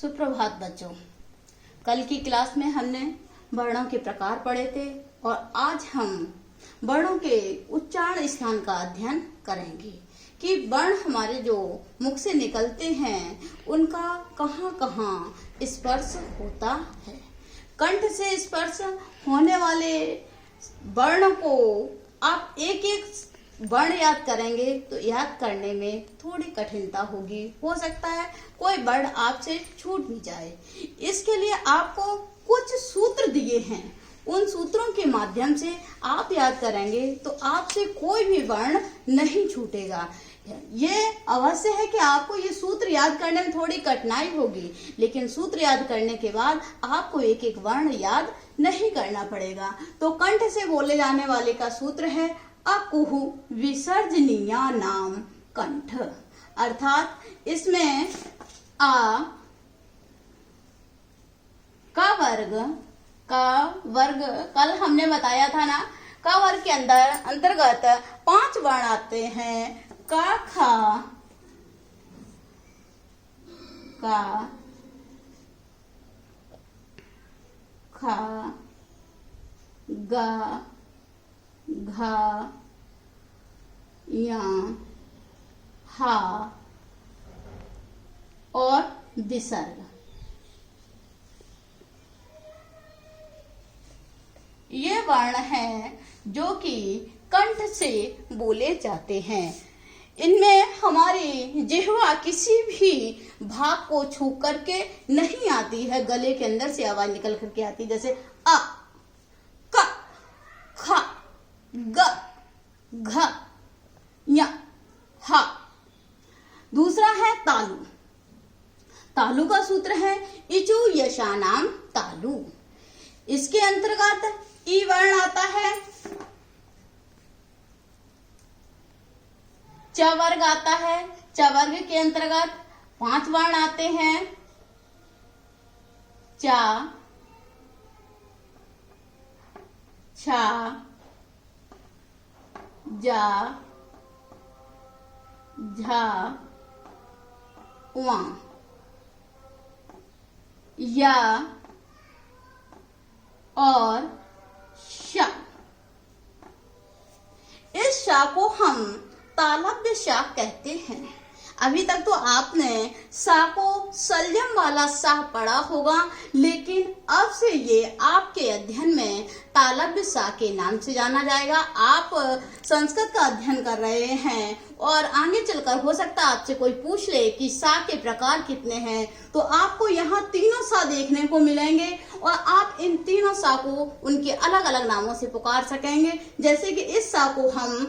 सुप्रभात बच्चों। कल की क्लास में हमने वर्णों के प्रकार पढ़े थे और आज हम वर्णों के उच्चारण स्थान का अध्ययन करेंगे कि वर्ण हमारे जो मुख से निकलते हैं उनका कहाँ कहाँ स्पर्श होता है। कंठ से स्पर्श होने वाले वर्ण को आप एक एक वर्ण याद करेंगे तो याद करने में थोड़ी कठिनता होगी, हो सकता है कोई वर्ण आपसे छूट भी जाए। इसके लिए आपको कुछ सूत्र दिए हैं, उन सूत्रों के माध्यम से आप याद करेंगे तो आपसे कोई भी वर्ण नहीं छूटेगा। ये अवश्य है कि आपको ये सूत्र याद करने में थोड़ी कठिनाई होगी, लेकिन सूत्र याद करने के बाद आपको एक एक वर्ण याद नहीं करना पड़ेगा। तो कंठ से बोले जाने वाले का सूत्र है अकुह विसर्जनीया नाम कंठ। अर्थात इसमें आ का वर्ग कल हमने बताया था ना, का वर्ग के अंतर्गत 5 वर्ण आते हैं। का खा गा घा या हा और विसर्ग। ये वर्ण हैं जो कि कंठ से बोले जाते हैं। इनमें हमारी जिह्वा किसी भी भाग को छू करके नहीं आती है, गले के अंदर से आवाज निकल करके आती है, जैसे अ, क, ख, ग, घ, या, हा। दूसरा है तालु। तालु का सूत्र है इचु यशानाम तालु। इसके अंतर्गत ई वर्ण आता है, च वर्ग आता है। च वर्ग के अंतर्गत 5 वर्ण आते हैं। चा, छा, जा, झा, वा, या और शा। इस शा को हम तालव्य शा कहते हैं। अभी तक तो आपने सा को सल्जम वाला सा पढ़ा होगा, लेकिन अब से ये आपके अध्ययन में तालव्य सा के नाम से जाना जाएगा। आप संस्कृत का अध्ययन कर रहे हैं और आगे चलकर हो सकता है आपसे कोई पूछ ले कि सा के प्रकार कितने हैं, तो आपको यहाँ तीनों सा देखने को मिलेंगे और आप इन तीनों सा को उनके अलग अलग नामों से पुकार सकेंगे। जैसे कि इस सा को हम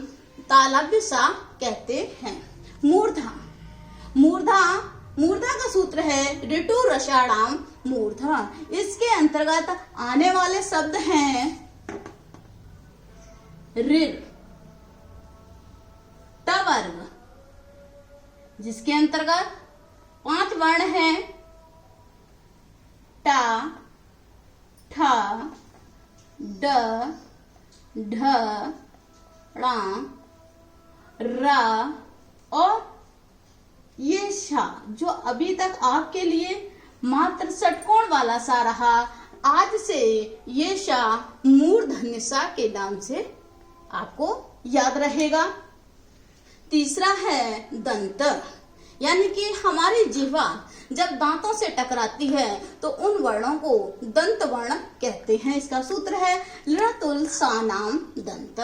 तालव्य सा कहते हैं। मूर्धा का सूत्र है ऋतु रसाणाम मूर्धा। इसके अंतर्गत आने वाले शब्द हैं ऋ, ट वर्ग, जिसके अंतर्गत 5 वर्ण हैं। टा, ठा, ड, ढ, ड़ा, रा और ये शा, जो अभी तक आपके लिए मात्र षटकोण वाला सा रहा, आज से ये शा मूर्धन्य सा के नाम से आपको याद रहेगा। तीसरा है दंत, यानी कि हमारी जिह्वा जब दांतों से टकराती है तो उन वर्णों को दंत वर्ण कहते हैं। इसका सूत्र है लृतुल सा नाम दंत।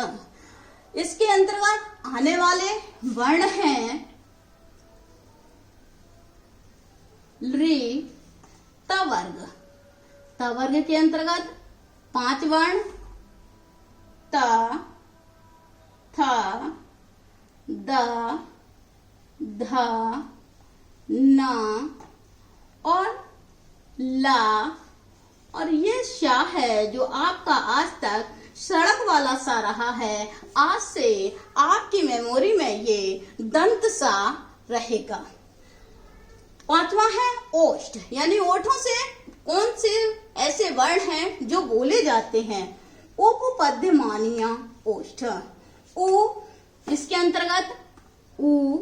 इसके अंतर्गत आने वाले वर्ण हैं ऋ, त वर्ग। त वर्ग के अंतर्गत 5 वर्ण त, थ, द, ध, न और ला और ये शा है जो आपका आज तक सड़क वाला सा रहा है। आज से आपकी मेमोरी में ये दंत सा रहेगा। 5वां है ओष्ठ, यानी ओठों से कौन से ऐसे वर्ण हैं जो बोले जाते हैं। उपपद्यमानीय ओष्ठ। उ, इसके अंतर्गत उ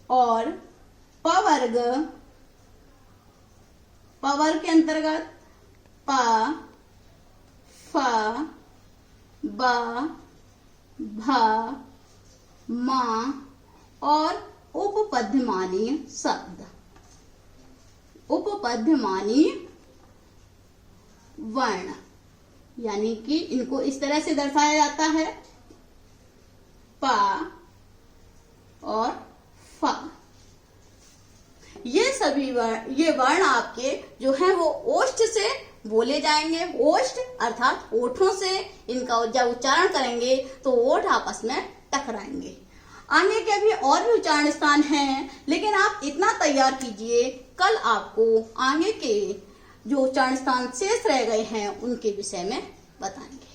और प वर्ग, वर्ग के अंतर्गत प, फ, ब, भ, म और उपपद्यमानीय शब्द। उपपद्यमानीय वर्ण यानी कि इनको इस तरह से दर्शाया जाता है, प और फ। ये सभी ये वर्ण आपके जो है वो ओष्ठ से बोले जाएंगे। ओष्ठ अर्थात ओठों से इनका जब उच्चारण करेंगे तो ओठ आपस में टकराएंगे। आगे के भी और भी उच्चारण स्थान हैं, लेकिन आप इतना तैयार कीजिए, कल आपको आगे के जो उच्चारण स्थान शेष रह गए हैं उनके विषय में बताएंगे।